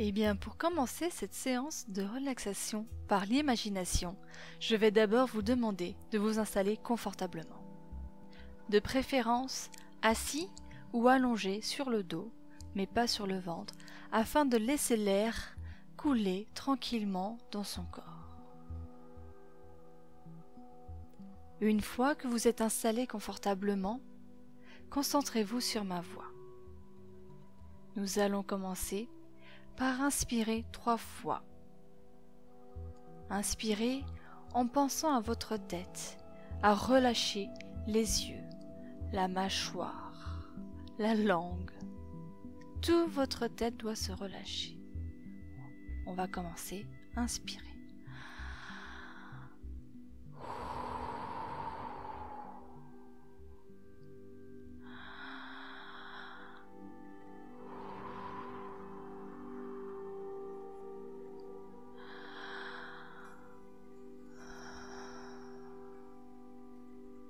Eh bien, pour commencer cette séance de relaxation par l'imagination, je vais d'abord vous demander de vous installer confortablement. De préférence, assis ou allongé sur le dos, mais pas sur le ventre, afin de laisser l'air couler tranquillement dans son corps. Une fois que vous êtes installé confortablement, concentrez-vous sur ma voix. Nous allons commencer par inspirer 3 fois. Inspirez en pensant à votre tête, à relâcher les yeux, la mâchoire, la langue. Toute votre tête doit se relâcher. On va commencer. Inspirez.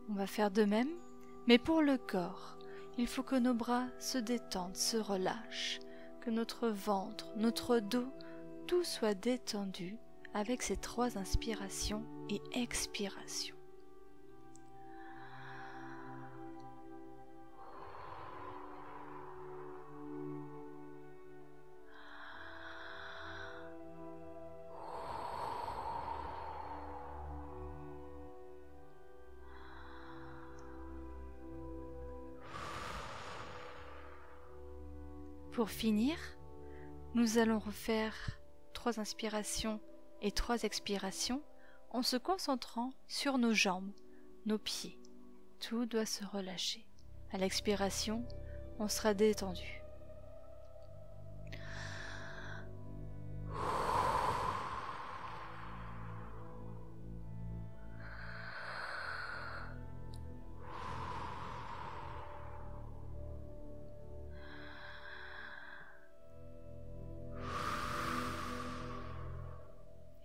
On va faire de même, mais pour le corps, il faut que nos bras se détendent, se relâchent, que notre ventre, notre dos, tout soit détendu avec ces 3 inspirations et expirations. Pour finir, nous allons refaire 3 inspirations et 3 expirations en se concentrant sur nos jambes, nos pieds. Tout doit se relâcher. À l'expiration, on sera détendu.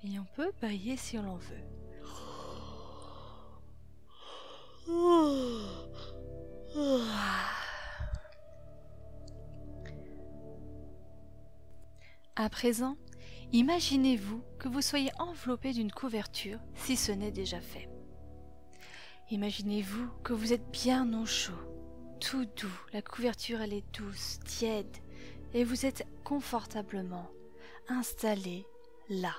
Et on peut bailler si l'on veut. À présent, imaginez-vous que vous soyez enveloppé d'une couverture si ce n'est déjà fait. Imaginez-vous que vous êtes bien au chaud, tout doux, la couverture elle est douce, tiède, et vous êtes confortablement installé là.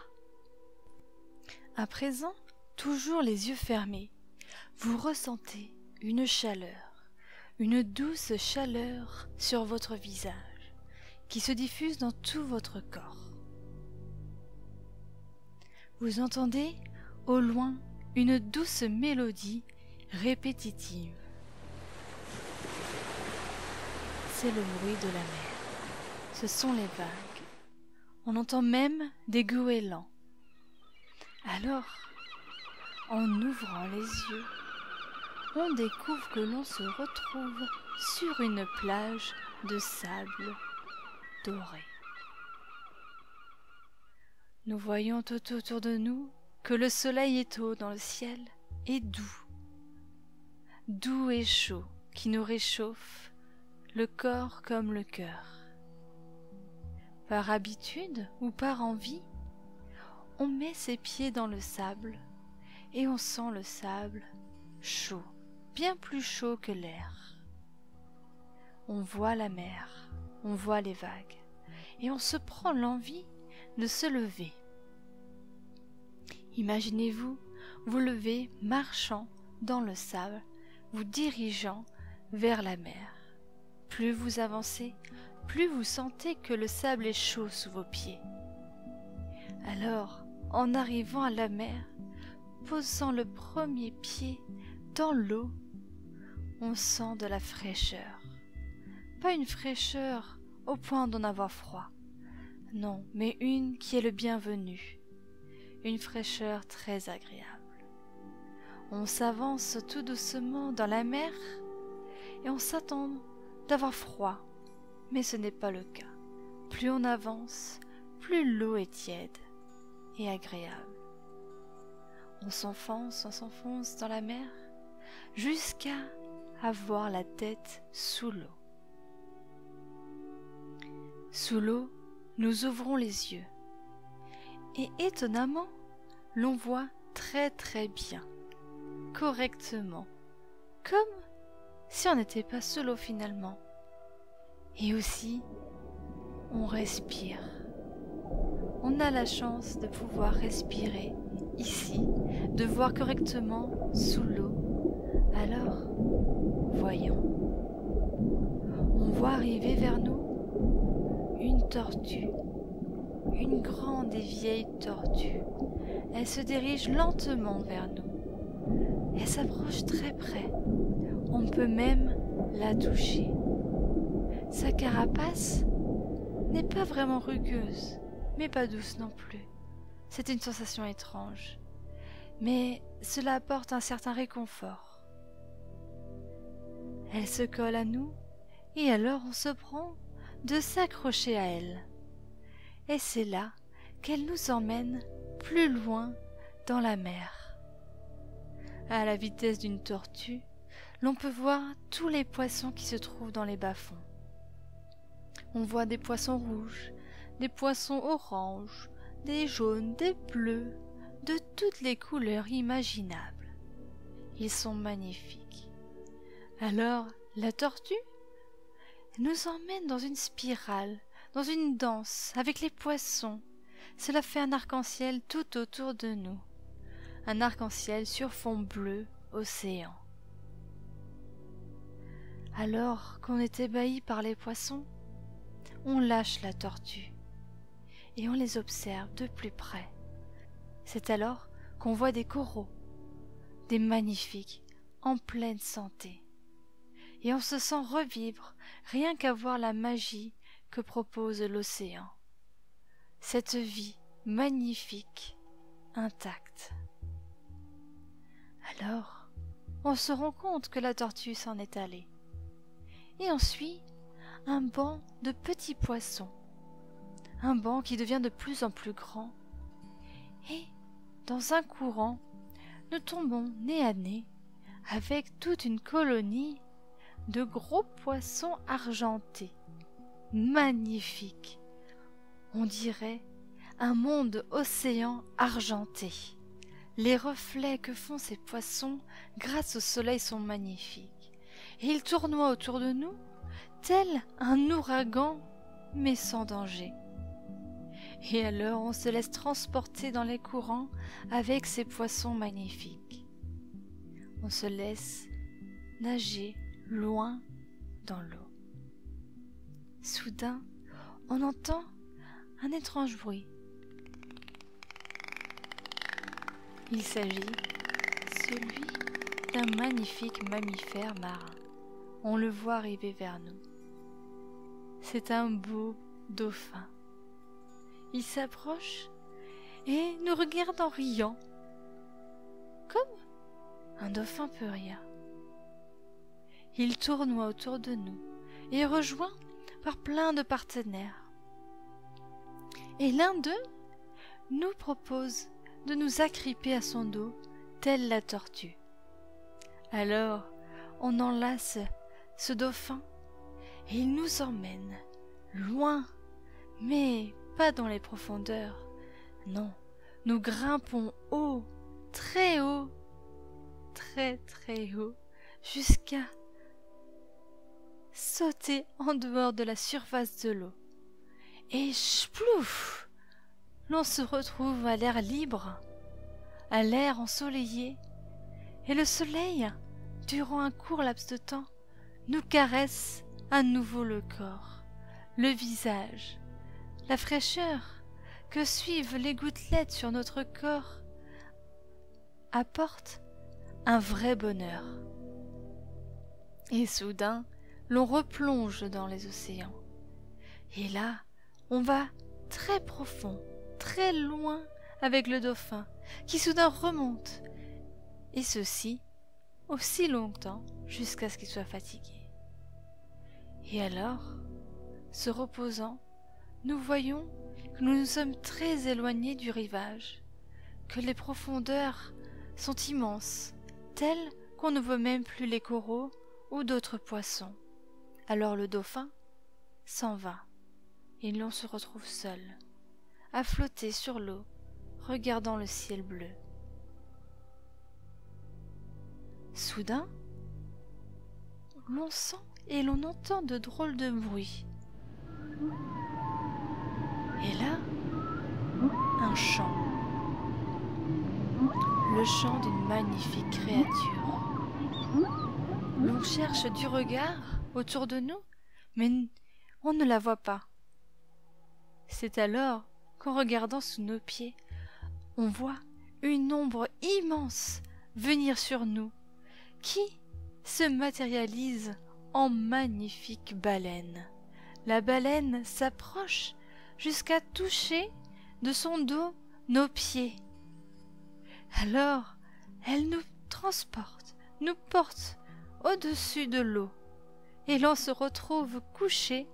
À présent, toujours les yeux fermés, vous ressentez une chaleur, une douce chaleur sur votre visage qui se diffuse dans tout votre corps. Vous entendez au loin une douce mélodie répétitive. C'est le bruit de la mer. Ce sont les vagues. On entend même des goélands. Alors, en ouvrant les yeux, on découvre que l'on se retrouve sur une plage de sable doré. Nous voyons tout autour de nous que le soleil est haut dans le ciel et doux. Doux et chaud qui nous réchauffe le corps comme le cœur. Par habitude ou par envie, on met ses pieds dans le sable et on sent le sable chaud, bien plus chaud que l'air. On voit la mer, on voit les vagues et on se prend l'envie de se lever. Imaginez-vous vous lever marchant dans le sable, vous dirigeant vers la mer. Plus vous avancez, plus vous sentez que le sable est chaud sous vos pieds. Alors, en arrivant à la mer, posant le premier pied dans l'eau, on sent de la fraîcheur. Pas une fraîcheur au point d'en avoir froid, non, mais une qui est le bienvenu, une fraîcheur très agréable. On s'avance tout doucement dans la mer et on s'attend d'avoir froid, mais ce n'est pas le cas. Plus on avance, plus l'eau est tiède et agréable. On s'enfonce dans la mer jusqu'à avoir la tête sous l'eau. Sous l'eau, nous ouvrons les yeux. Et étonnamment, l'on voit très très bien, correctement, comme si on n'était pas sous l'eau finalement. Et aussi, on respire. On a la chance de pouvoir respirer ici, de voir correctement sous l'eau. Alors, voyons. On voit arriver vers nous une tortue, une grande et vieille tortue. Elle se dirige lentement vers nous. Elle s'approche très près. On peut même la toucher. Sa carapace n'est pas vraiment rugueuse, mais pas douce non plus. C'est une sensation étrange, mais cela apporte un certain réconfort. Elle se colle à nous, et alors on se prend de s'accrocher à elle. Et c'est là qu'elle nous emmène plus loin dans la mer. À la vitesse d'une tortue, l'on peut voir tous les poissons qui se trouvent dans les bas-fonds. On voit des poissons rouges, des poissons oranges, des jaunes, des bleus, de toutes les couleurs imaginables. Ils sont magnifiques. Alors, la tortue nous emmène dans une spirale, dans une danse avec les poissons. Cela fait un arc-en-ciel tout autour de nous. Un arc-en-ciel sur fond bleu, océan. Alors qu'on est ébahi par les poissons, on lâche la tortue et on les observe de plus près. C'est alors qu'on voit des coraux, des magnifiques, en pleine santé. Et on se sent revivre rien qu'à voir la magie que propose l'océan. Cette vie magnifique, intacte. Alors, on se rend compte que la tortue s'en est allée. Et on suit un banc de petits poissons. Un banc qui devient de plus en plus grand. Et, dans un courant, nous tombons nez à nez avec toute une colonie de gros poissons argentés, magnifiques. On dirait un monde océan argenté. Les reflets que font ces poissons grâce au soleil sont magnifiques. Et ils tournoient autour de nous, tel un ouragan, mais sans danger. Et alors on se laisse transporter dans les courants avec ces poissons magnifiques. On se laisse nager loin dans l'eau. Soudain, on entend un étrange bruit. Il s'agit celui d'un magnifique mammifère marin. On le voit arriver vers nous. C'est un beau dauphin. Il s'approche et nous regarde en riant, comme un dauphin peut rire. Il tournoie autour de nous et est rejoint par plein de partenaires. Et l'un d'eux nous propose de nous agripper à son dos, telle la tortue. Alors, on enlace ce dauphin et il nous emmène loin, mais pas dans les profondeurs. Non, nous grimpons haut, très haut, jusqu'à sauter en dehors de la surface de l'eau. Et splouf, l'on se retrouve à l'air libre, à l'air ensoleillé, et le soleil, durant un court laps de temps, nous caresse à nouveau le corps, le visage, la fraîcheur que suivent les gouttelettes sur notre corps apporte un vrai bonheur. Et soudain, l'on replonge dans les océans. Et là, on va très profond, très loin avec le dauphin, qui soudain remonte, et ceci aussi longtemps jusqu'à ce qu'il soit fatigué. Et alors, se reposant, nous voyons que nous nous sommes très éloignés du rivage, que les profondeurs sont immenses, telles qu'on ne voit même plus les coraux ou d'autres poissons. Alors le dauphin s'en va. et l'on se retrouve seul, à flotter sur l'eau, regardant le ciel bleu. Soudain, l'on sent et l'on entend de drôles de bruits. Et là, un chant. Le chant d'une magnifique créature. L'on cherche du regard autour de nous, mais on ne la voit pas. C'est alors qu'en regardant sous nos pieds, on voit une ombre immense venir sur nous, qui se matérialise en magnifique baleine. La baleine s'approche jusqu'à toucher de son dos nos pieds. Alors, elle nous transporte, nous porte au-dessus de l'eau, et l'on se retrouve couché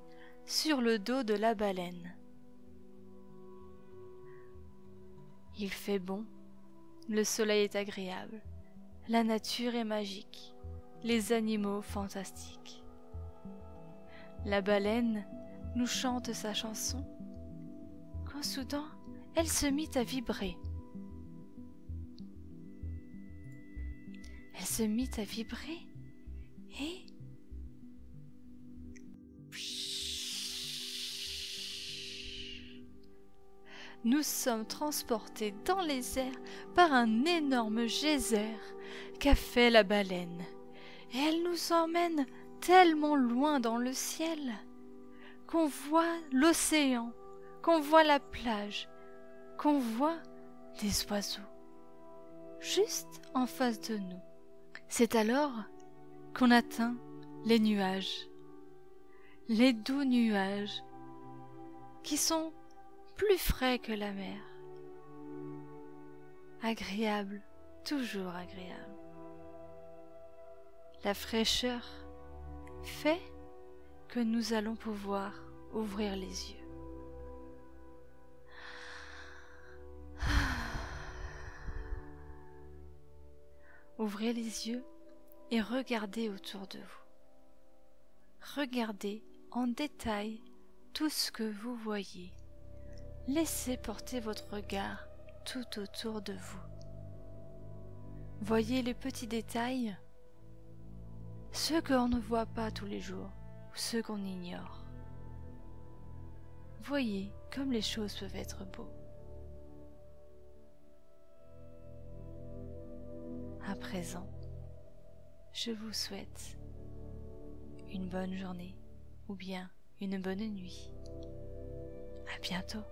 sur le dos de la baleine. Il fait bon, le soleil est agréable, la nature est magique, les animaux fantastiques. La baleine nous chante sa chanson, quand soudain elle se mit à vibrer. Elle se mit à vibrer et nous sommes transportés dans les airs par un énorme geyser qu'a fait la baleine. Et elle nous emmène tellement loin dans le ciel qu'on voit l'océan, qu'on voit la plage, qu'on voit des oiseaux juste en face de nous. C'est alors qu'on atteint les nuages, les doux nuages qui sont plus frais que la mer. Agréable, toujours agréable. La fraîcheur fait que nous allons pouvoir ouvrir les yeux. Ouvrez les yeux et regardez autour de vous. Regardez en détail tout ce que vous voyez. Laissez porter votre regard tout autour de vous. Voyez les petits détails, ceux qu'on ne voit pas tous les jours ou ceux qu'on ignore. Voyez comme les choses peuvent être beaux. À présent, je vous souhaite une bonne journée ou bien une bonne nuit. À bientôt.